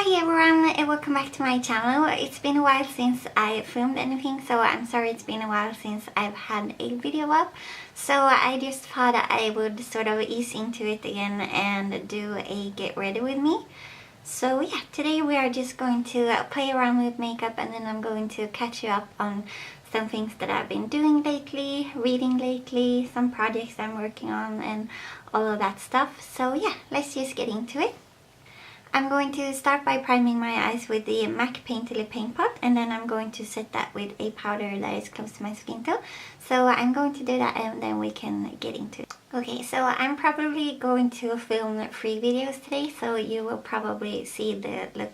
Hi everyone and welcome back to my channel. It's been a while since I filmed anything, so I'm sorry it's been a while since I've had a video up. So I just thought I would sort of ease into it again and do a get ready with me. So yeah, today we are just going to play around with makeup, and then I'm going to catch you up on some things that I've been doing lately, reading lately, some projects I'm working on and all of that stuff. So yeah, let's just get into it. I'm going to start by priming my eyes with the MAC Painterly Paint Pot, and then I'm going to set that with a powder that is close to my skin tone. So I'm going to do that and then we can get into it. Okay, so I'm probably going to film 3 videos today, so you will probably see the look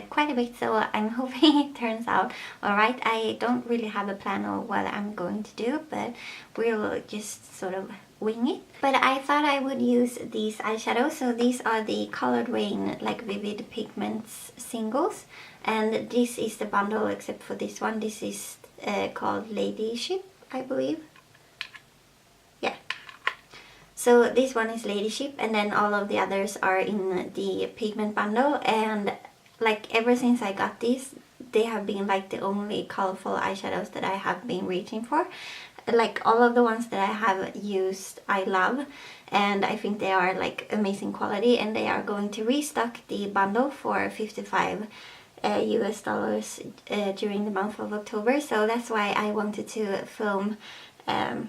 quite a bit, so I'm hoping it turns out alright. I don't really have a plan of what I'm going to do, but we'll just sort of wing it. But I thought I would use these eyeshadows. So these are the colored Raine like Vivid Pigments singles, and this is the bundle except for this one. This is called Ladyship, I believe. Yeah, so this one is Ladyship, and then all of the others are in the pigment bundle. And like ever since I got these, they have been like the only colorful eyeshadows that I have been reaching for. Like all of the ones that I have used I love, and I think they are like amazing quality, and they are going to restock the bundle for $55 US during the month of October. So that's why I wanted to film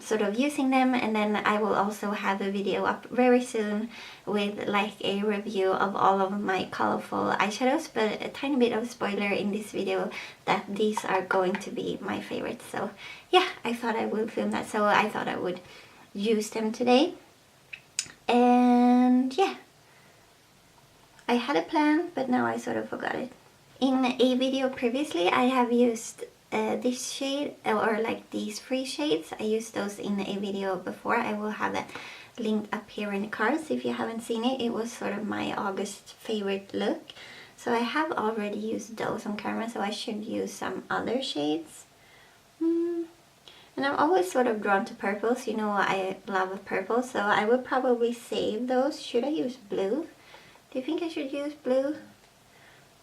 sort of using them, and then I will also have a video up very soon with like a review of all of my colorful eyeshadows, but a tiny bit of spoiler in this video that these are going to be my favorites. So yeah, I thought I would film that, so I thought I would use them today. And yeah, I had a plan, but now I sort of forgot it. In a video previously I have used this shade, or like these 3 shades. I used those in a video before. I will have that linked up here in the cards if you haven't seen it. It was sort of my August favorite look. So I have already used those on camera, so I should use some other shades. And I'm always sort of drawn to purples. You know, I love purple, so I would probably save those. Should I use blue? Do you think I should use blue?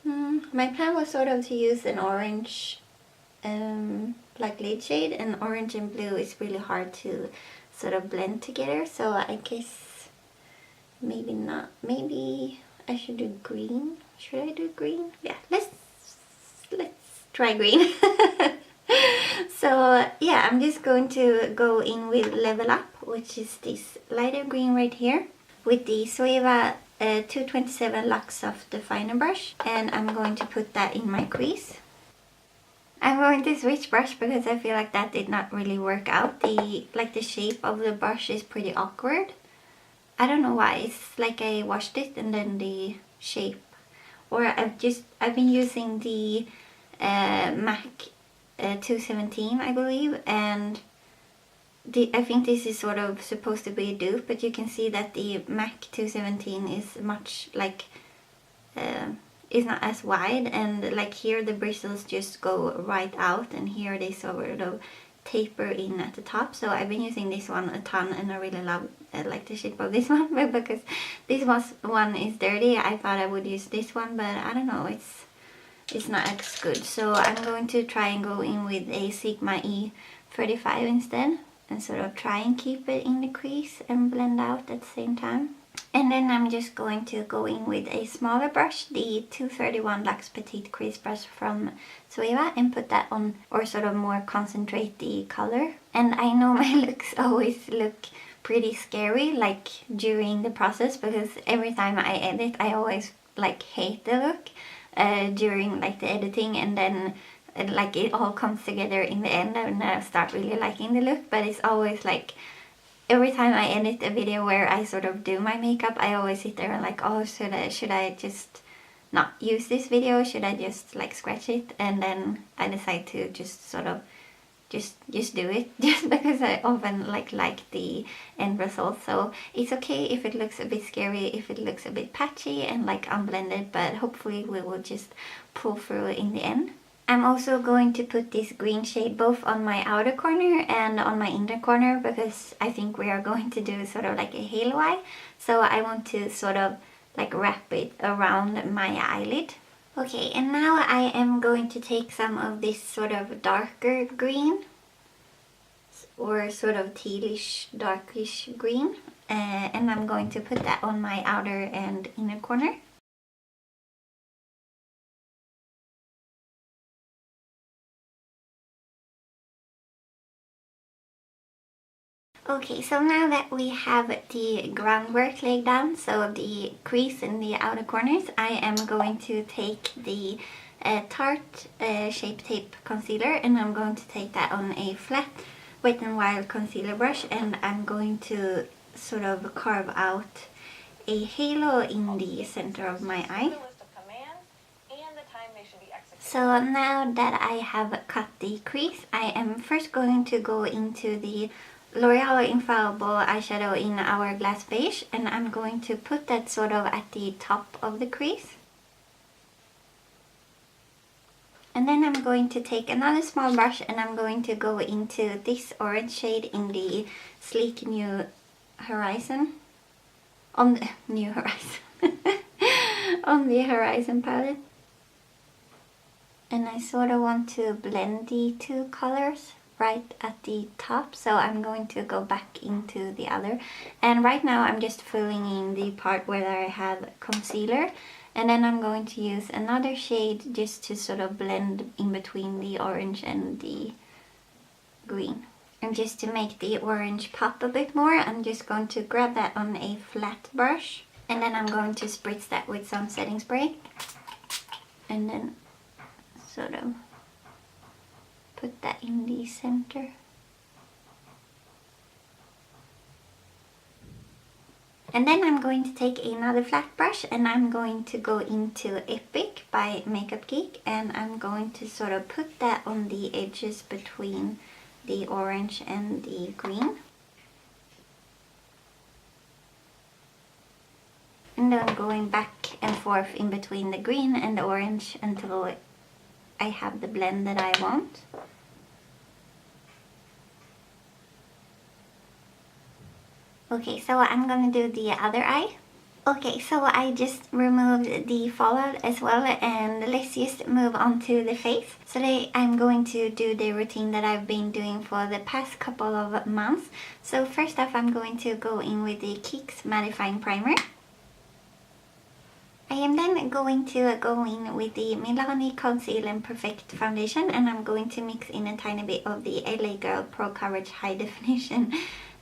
My plan was sort of to use an orange like lid shade, and orange and blue is really hard to sort of blend together, so I guess maybe not. Maybe I should do green. Should I do green? Yeah, let's try green. So yeah, I'm just going to go in with Level Up, which is this lighter green right here, with the Zoeva 227 Luxe Soft Definer brush, and I'm going to put that in my crease. I'm going to switch brush because I feel like that did not really work out. The shape of the brush is pretty awkward. I don't know why. It's like I washed it and then the shape. Or I've been using the MAC 217, I believe, and I think this is sort of supposed to be a dupe, but you can see that the MAC 217 is much like is not as wide, and like here the bristles just go right out, and here they sort of taper in at the top. So I've been using this one a ton, and I really love like the shape of this one. But because this one is dirty, I thought I would use this one, but I don't know, it's not as good. So I'm going to try and go in with a Sigma E35 instead, and sort of try and keep it in the crease and blend out at the same time. And then I'm just going to go in with a smaller brush, the 231 Luxe Petite Crease Brush from Zoeva, and put that on, or sort of more concentrate the color. And I know my looks always look pretty scary like during the process, because every time I edit I always like hate the look during like the editing, and then like it all comes together in the end and I start really liking the look. But it's always like every time I edit a video where I sort of do my makeup, I always sit there and like, oh, should I just not use this video? Should I just like scratch it? And then I decide to just sort of just do it, just because I often like the end result. So it's okay if it looks a bit scary, if it looks a bit patchy and like unblended, but hopefully we will just pull through in the end. I'm also going to put this green shade both on my outer corner and on my inner corner, because I think we are going to do sort of like a halo eye. So I want to sort of like wrap it around my eyelid. Okay, and now I am going to take some of this sort of darker green, or sort of tealish, darkish green, and I'm going to put that on my outer and inner corner. Okay, so now that we have the groundwork laid down, so the crease in the outer corners, I am going to take the Tarte Shapetape concealer, and I'm going to take that on a flat Wet n Wild concealer brush, and I'm going to sort of carve out a halo in the center of my eye. So now that I have cut the crease, I am first going to go into the L'Oreal Infallible eyeshadow in Hourglass Beige, and I'm going to put that sort of at the top of the crease. And then I'm going to take another small brush and I'm going to go into this orange shade in the Sleek New Horizon. On the New Horizon. On the Horizon palette. And I sort of want to blend the two colors right at the top, so I'm going to go back into the other, and right now I'm just filling in the part where I have concealer, and then I'm going to use another shade just to sort of blend in between the orange and the green. And just to make the orange pop a bit more, I'm just going to grab that on a flat brush, and then I'm going to spritz that with some setting spray, and then sort of put that in the center. And then I'm going to take another flat brush and I'm going to go into Epic by Makeup Geek, and I'm going to sort of put that on the edges between the orange and the green. And then going back and forth in between the green and the orange until I have the blend that I want. Okay, so I'm gonna do the other eye. Okay, so I just removed the fallout as well, and let's just move on to the face. So today I'm going to do the routine that I've been doing for the past couple of months. So first off, I'm going to go in with the Kiehl's mattifying primer. I am then going to go in with the Milani Conceal and Perfect foundation, and I'm going to mix in a tiny bit of the LA Girl Pro Coverage High Definition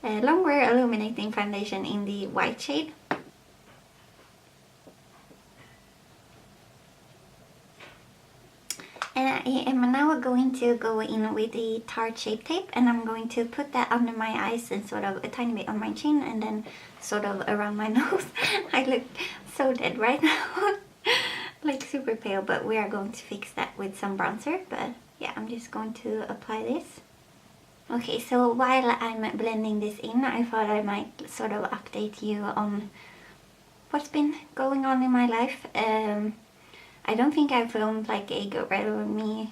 Longwear Illuminating Foundation in the white shade. And I am now going to go in with the Tarte Shapetape, and I'm going to put that under my eyes and sort of a tiny bit on my chin and then sort of around my nose. I look so dead right now. Like super pale, but we are going to fix that with some bronzer. But yeah, I'm just going to apply this. Okay, so while I'm blending this in, I thought I might sort of update you on what's been going on in my life. I don't think I filmed like a GRWM.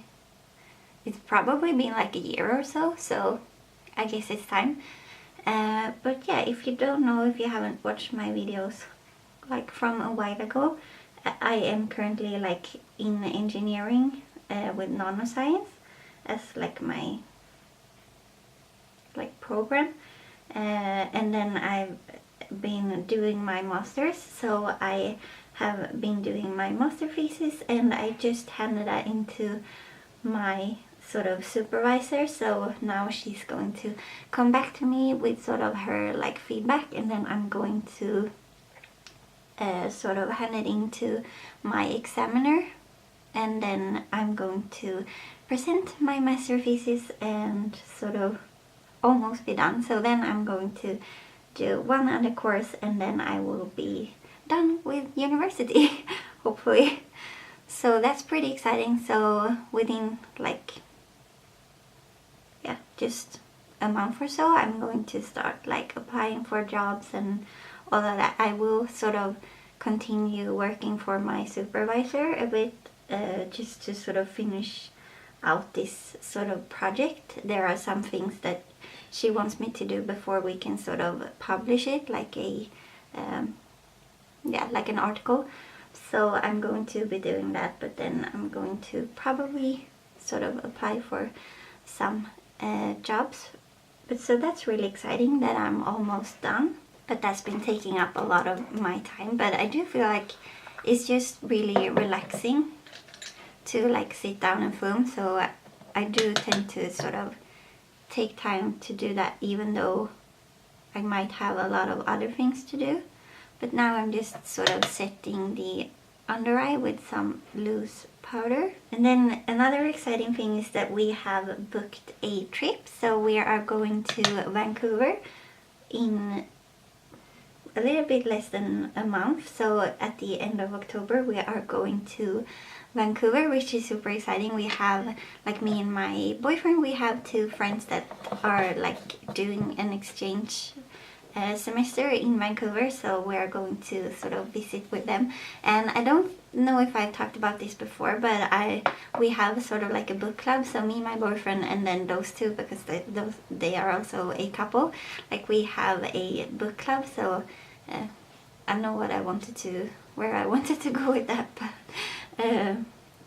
It's probably been like a year or so, so I guess it's time. But yeah, if you don't know, if you haven't watched my videos like from a while ago, I am currently like in engineering with nanoscience as like my program, and then I've been doing my master's, so I have been doing my master thesis, and I just handed that into my sort of supervisor, so now she's going to come back to me with sort of her like feedback, and then I'm going to sort of hand it into my examiner, and then I'm going to present my master thesis and sort of almost be done. So then I'm going to do one other course, and then I will be done with university hopefully. So that's pretty exciting. So within like just a month or so, I'm going to start like applying for jobs and all of that. I will sort of continue working for my supervisor a bit, just to sort of finish out this sort of project. There are some things that she wants me to do before we can sort of publish it, like a yeah, like an article. So I'm going to be doing that, but then I'm going to probably sort of apply for some jobs. But so that's really exciting that I'm almost done. But that's been taking up a lot of my time. But I do feel like it's just really relaxing to like sit down and film. So I do tend to sort of take time to do that, even though I might have a lot of other things to do. But now I'm just sort of setting the under eye with some loose powder. And then another exciting thing is that we have booked a trip. So we are going to Vancouver in a little bit less than a month. So at the end of October we are going to Vancouver, which is super exciting. We have, like, me and my boyfriend, we have 2 friends that are like doing an exchange semester in Vancouver, so we are going to sort of visit with them. And I don't know if I've talked about this before, but we have sort of like a book club. So me, my boyfriend, and then those 2, because they are also a couple, like we have a book club. So I don't know where I wanted to go with that, but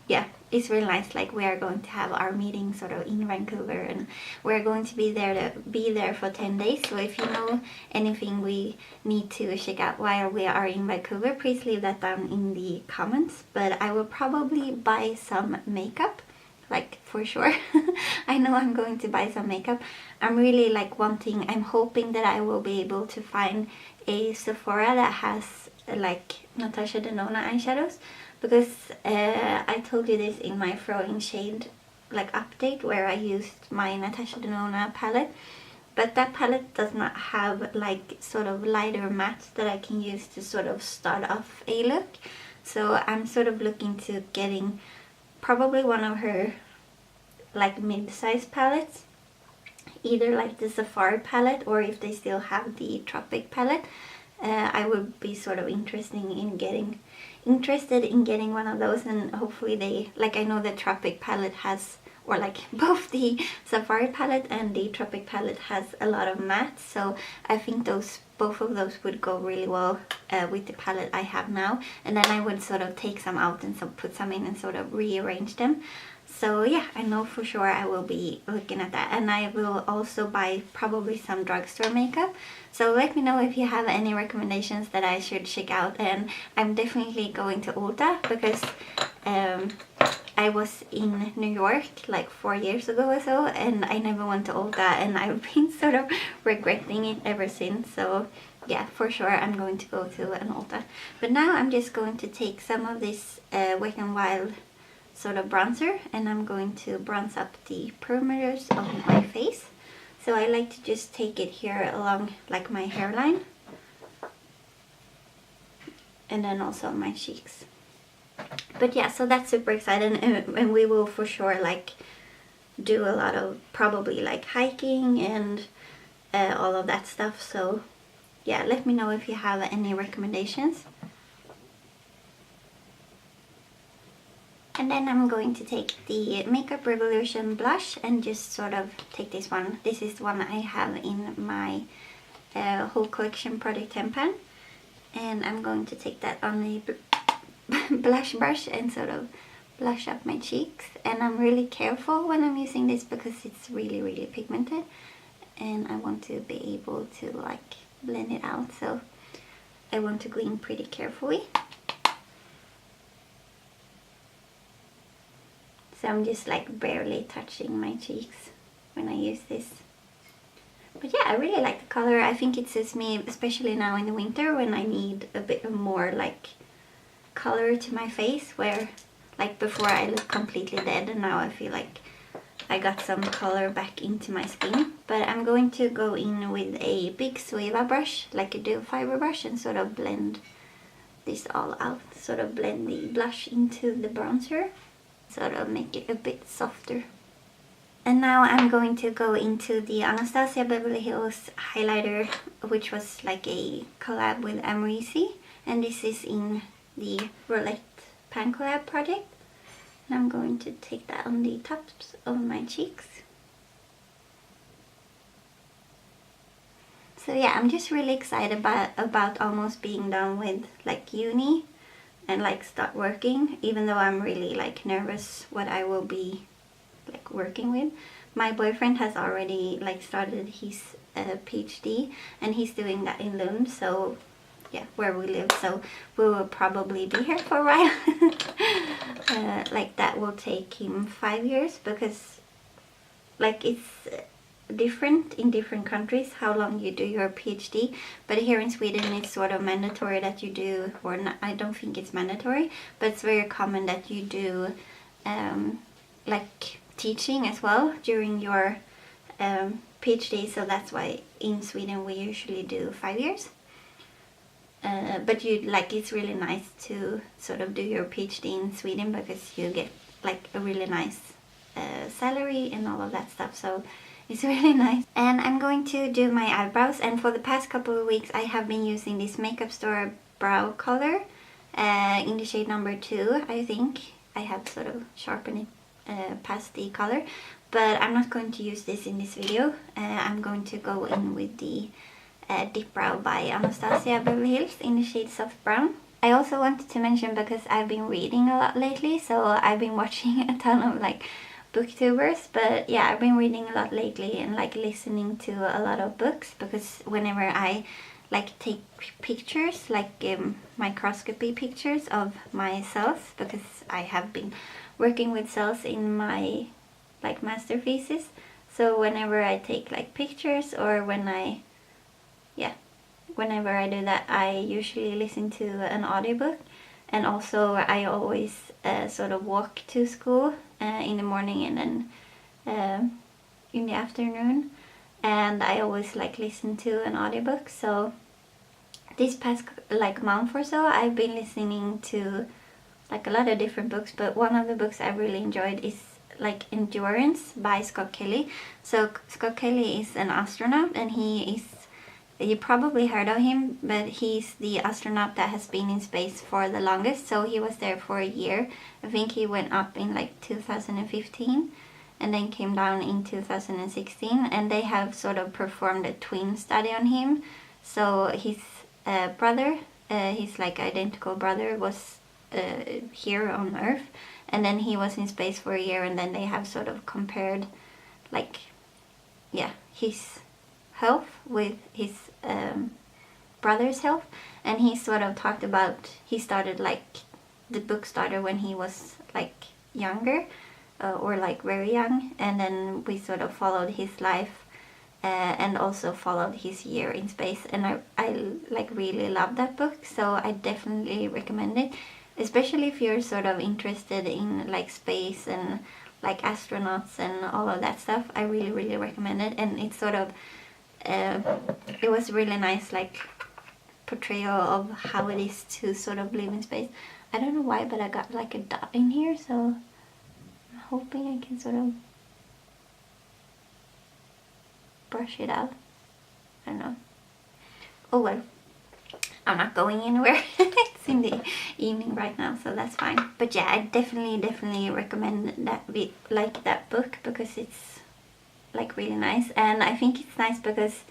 yeah, it's really nice. Like, we are going to have our meeting sort of in Vancouver, and we're going to be there for 10 days. So if you know anything we need to check out while we are in Vancouver, please leave that down in the comments. But I will probably buy some makeup, like, for sure. I know I'm going to buy some makeup. I'm really like I'm hoping that I will be able to find a Sephora that has like Natasha Denona eyeshadows, because I told you this in my throwing shade like update, where I used my Natasha Denona palette, but that palette does not have like sort of lighter mattes that I can use to sort of start off a look. So I'm sort of looking to getting probably one of her like mid-size palettes, either like the Safari palette, or if they still have the Tropic palette, I would be sort of interested in getting one of those. And hopefully they, like, I know the Tropic palette has, or like both the Safari palette and the Tropic palette has a lot of mattes, so I think both of those would go really well with the palette I have now. And then I would sort of take some out and put some in and sort of rearrange them. So yeah, I know for sure I will be looking at that. And I will also buy probably some drugstore makeup. So let me know if you have any recommendations that I should check out. And I'm definitely going to Ulta, because I was in New York like 4 years ago or so, and I never went to Ulta, and I've been sort of regretting it ever since. So yeah, for sure I'm going to go to an Ulta. But now I'm just going to take some of this Wet n Wild sort of bronzer, and I'm going to bronze up the perimeters of my face. So I like to just take it here along like my hairline, and then also on my cheeks. But yeah, so that's super exciting, and we will for sure like do a lot of probably like hiking and all of that stuff. So yeah, let me know if you have any recommendations. And then I'm going to take the Makeup Revolution blush and just sort of take this one. This is one I have in my whole collection product 10 pan. And I'm going to take that on the blush brush and sort of blush up my cheeks. And I'm really careful when I'm using this because it's really pigmented. And I want to be able to like blend it out. So I want to go in pretty carefully. So I'm just like barely touching my cheeks when I use this. But yeah, I really like the color. I think it suits me, especially now in the winter when I need a bit more like color to my face, where like before I look completely dead, and now I feel like I got some color back into my skin. But I'm going to go in with a big Sueva brush, like a dual fiber brush, and sort of blend this all out. Sort of blend the blush into the bronzer. Sort of make it a bit softer. And now I'm going to go into the Anastasia Beverly Hills highlighter, which was like a collab with Amrezy, and this is in the Roulette Pan Collab project. And I'm going to take that on the tops of my cheeks. So yeah, I'm just really excited about almost being done with like uni and like start working, even though I'm really like nervous what I will be like working with. My boyfriend has already like started his PhD, and he's doing that in Lund, so yeah, where we live, so we will probably be here for a while. Like that will take him 5 years, because like it's different in different countries how long you do your PhD, but here in Sweden it's sort of mandatory that you do, or not, I don't think it's mandatory, but it's very common that you do like teaching as well during your PhD, so that's why in Sweden we usually do 5 years. But you like, it's really nice to sort of do your PhD in Sweden, because you get like a really nice salary and all of that stuff, so it's really nice. And I'm going to do my eyebrows, and for the past couple of weeks I have been using this makeup store brow color in the shade number 2. I think I have sort of sharpened it past the color, but I'm not going to use this in this video. I'm going to go in with the Dip Brow by Anastasia Beverly Hills in the shade Soft Brown. I also wanted to mention, because I've been reading a lot lately, so I've been watching a ton of like booktubers, but yeah, I've been reading a lot lately and like listening to a lot of books, because whenever I like take pictures, like microscopy pictures of my cells, because I have been working with cells in my like master thesis, so whenever I take like pictures, or whenever I do that, I usually listen to an audiobook. And also I always sort of walk to school in the morning and then in the afternoon, and I always like listen to an audiobook. So this past like month or so I've been listening to like a lot of different books, but one of the books I really enjoyed is like Endurance by Scott Kelly. So Scott Kelly is an astronaut, and you probably heard of him, but he's the astronaut that has been in space for the longest. So he was there for a year. I think he went up in like 2015 and then came down in 2016, and they have sort of performed a twin study on him. So his brother, his like identical brother, was here on Earth, and then he was in space for a year, and then they have sort of compared like his health with his brother's health. And he sort of talked about, he started like, the book started when he was like younger, or like very young, and then we sort of followed his life and also followed his year in space, and I like really love that book, so I definitely recommend it, especially if you're sort of interested in like space and like astronauts and all of that stuff. I really recommend it. And it's sort of it was really nice like portrayal of how it is to sort of live in space. I don't know why, but I got like a dot in here, so I'm hoping I can sort of brush it out. I don't know. Oh well, I'm not going anywhere. It's in the evening right now, so that's fine. But yeah, I definitely recommend that like that book, because it's like really nice. And I think it's nice because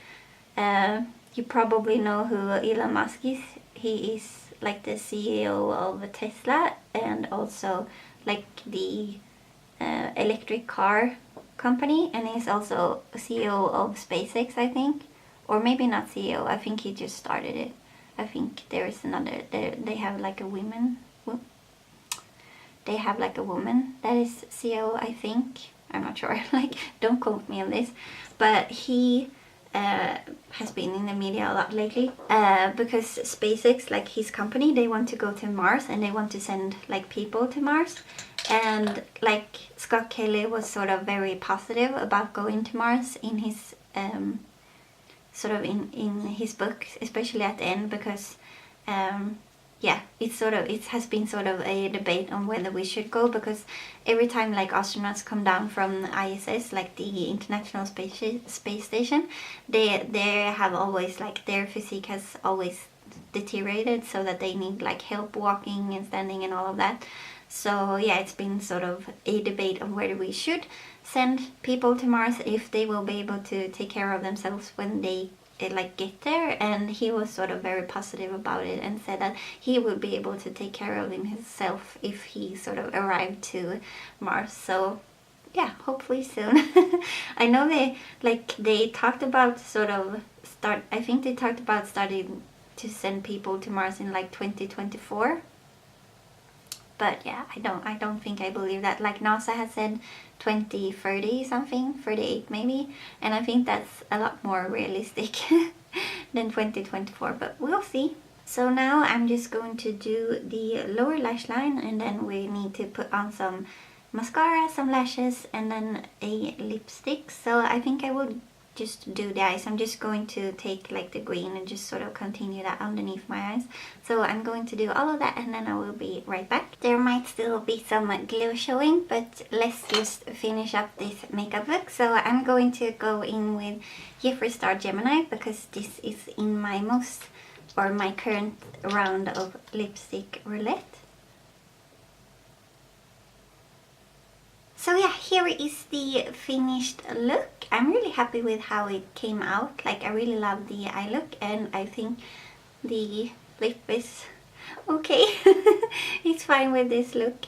you probably know who Elon Musk is. He is like the CEO of Tesla, and also like the electric car company, and he's also CEO of SpaceX, I think. Or maybe not CEO, I think he just started it. I think there is another, they have like a woman, they have like a woman that is CEO, I think. I'm not sure, like, don't quote me on this. But he has been in the media a lot lately because SpaceX, like his company, they want to go to Mars, and they want to send like people to Mars. And like Scott Kelly was sort of very positive about going to Mars in his sort of in his book, especially at the end, because it has been sort of a debate on whether we should go, because every time like astronauts come down from ISS, like the International Space Station, they have always like their physique has always deteriorated, so that they need like help walking and standing and all of that. So yeah, it's been sort of a debate of whether we should send people to Mars, if they will be able to take care of themselves when they like get there, and he was sort of very positive about it and said that he would be able to take care of himself if he sort of arrived to Mars. So yeah, hopefully soon. I know they talked about I think they talked about starting to send people to Mars in like 2024. But yeah, I don't think I believe that. Like NASA has said 2030 something, 38 maybe, and I think that's a lot more realistic than 2024, but we'll see. So now I'm just going to do the lower lash line, and then we need to put on some mascara, some lashes, and then a lipstick. So I think I will just do the eyes. I'm just going to take like the green and just sort of continue that underneath my eyes. So I'm going to do all of that, and then I will be right back. There might still be some glue showing, but let's just finish up this makeup look. So I'm going to go in with Jeffree Star Gemini, because this is in my my current round of lipstick roulette. So yeah, here is the finished look. I'm really happy with how it came out. Like, I really love the eye look, and I think the lip is okay. It's fine with this look.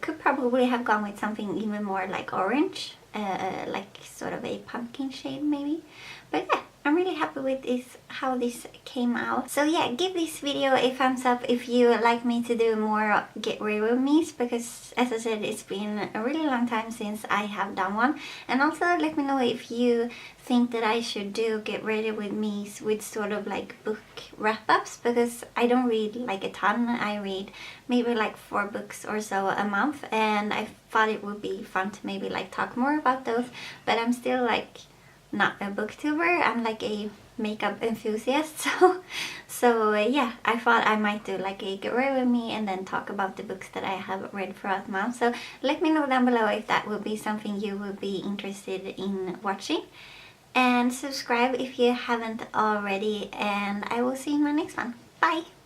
Could probably have gone with something even more like orange, like sort of a pumpkin shade maybe. But yeah, I'm really happy with how this came out. So yeah, give this video a thumbs up if you like me to do more get ready with me's, because as I said, it's been a really long time since I have done one. And also let me know if you think that I should do get ready with me's with sort of like book wrap-ups, because I don't read like a ton. I read maybe like 4 books or so a month, and I thought it would be fun to maybe like talk more about those. But I'm still like not a booktuber, I'm like a makeup enthusiast, so yeah, I thought I might do like a get ready with me and then talk about the books that I have read throughout the month. So let me know down below if that would be something you would be interested in watching, and subscribe if you haven't already, and I will see you in my next one. Bye!